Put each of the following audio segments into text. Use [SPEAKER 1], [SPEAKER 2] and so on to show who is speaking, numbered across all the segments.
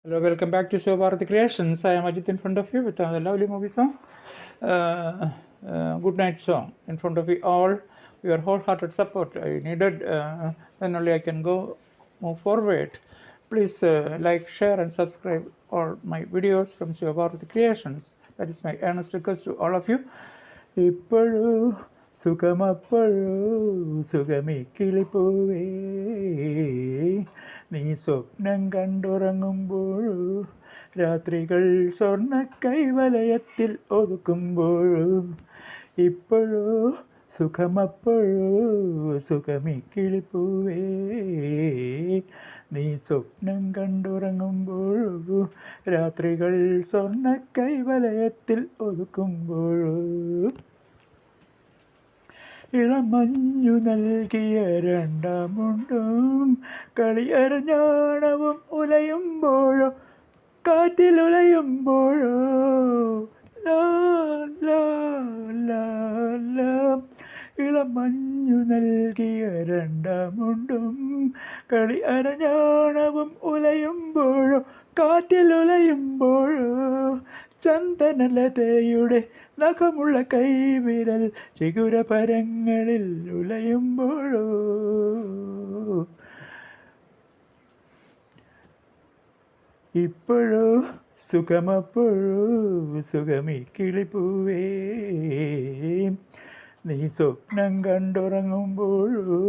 [SPEAKER 1] Hello, welcome back to Shobharati Creations. I am Ajit in front of you with another lovely movie song, good night song. In front of you all, your wholehearted support I needed, then only I can move forward. Please like, share and subscribe all my videos from Shobharati Creations. That is my earnest request to all of you. ഇപ്പോഴോ സുഖമപ്പോഴോ സുഖമേ കിളിപ്പൂവേ നീ സ്വപ്നം കണ്ടുറങ്ങുമ്പോഴോ രാത്രികൾ സ്വർണ്ണ കൈവലയത്തിൽ ഒതുക്കുമ്പോഴോ ഇപ്പോഴോ സുഖമപ്പോഴോ സുഖമേ കിളിപ്പൂവേ നീ സ്വപ്നം കണ്ടുറങ്ങുമ്പോഴോ രാത്രികൾ സ്വർണ്ണ കൈവലയത്തിൽ ഒതുക്കുമ്പോഴോ ഇളമഞ്ഞു നൽകിയ രണ്ടാമുണ്ടും കളിയരഞ്ഞാണവും ഉലയുമ്പോഴോ കാറ്റിലുലയുമ്പോഴോ ലാ ലാ ലാ ലാ ഇളമഞ്ഞു നൽകിയ രണ്ടാമുണ്ടും കളി അരഞ്ഞാണവും ഉലയുമ്പോഴോ കാറ്റിലുലയുമ്പോഴോ ചന്ദനലതയുടെ നഖമുള്ള കൈവിരൽ ചിഗുരപരങ്ങളിൽ ഉലയുമ്പോഴോ ഇപ്പോഴോ സുഖമപ്പോഴോ സുഖമീ കിളിപ്പൂവേ നീ സ്വപ്നം കണ്ടുറങ്ങുമ്പോഴോ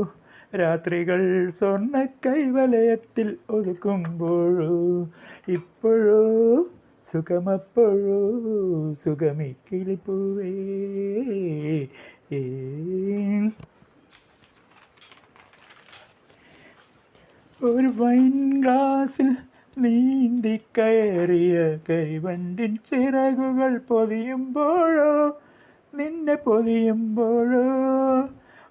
[SPEAKER 1] രാത്രികൾ സ്വർണ്ണ കൈവലയത്തിൽ ഒതുക്കുമ്പോഴോ ഇപ്പോഴോ സുഖമപ്പോഴോ സുഖമീ കിളിപ്പൂവേ ഒരു വൈൻ ഗ്ലാസിൽ നീന്തി കയറിയ കരിവണ്ടിൻ ചിറകുകൾ പൊതിയുമ്പോഴോ നിന്നെ പൊതിയുമ്പോഴോ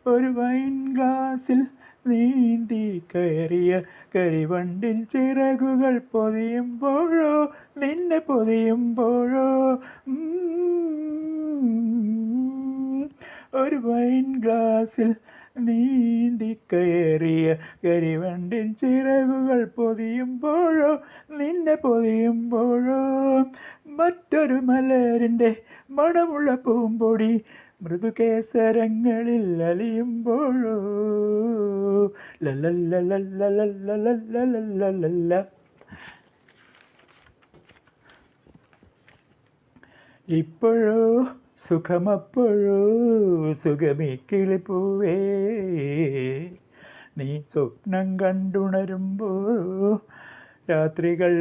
[SPEAKER 1] ഒരു വൈൻ ഗ്ലാസിൽ നീന്തി കയറിയ കരിവണ്ടിൻ ചിറകുകൾ പൊതിയുമ്പോഴോ നിന്നെ പൊതിയുമ്പോഴോ ഒരു വൈൻ ഗ്ലാസിൽ നീന്തി കയറിയ കരിവണ്ടിൻ ചിറകുകൾ പൊതിയുമ്പോഴോ നിന്നെ പൊതിയുമ്പോഴോ മറ്റൊരു മലരിൻ്റെ മണമുള്ള പൂമ്പൊടി മൃദുകേസരങ്ങളിൽ അലിയുമ്പോഴോ ലല്ലല്ലല്ലല്ലല്ലല്ലല്ലല്ല ഇപ്പോഴോ സുഖമപ്പോഴോ സുഖമീ കിളിപ്പൂവേ നീ സ്വപ്നം കണ്ടുണരുമ്പോഴോ രാത്രികൾ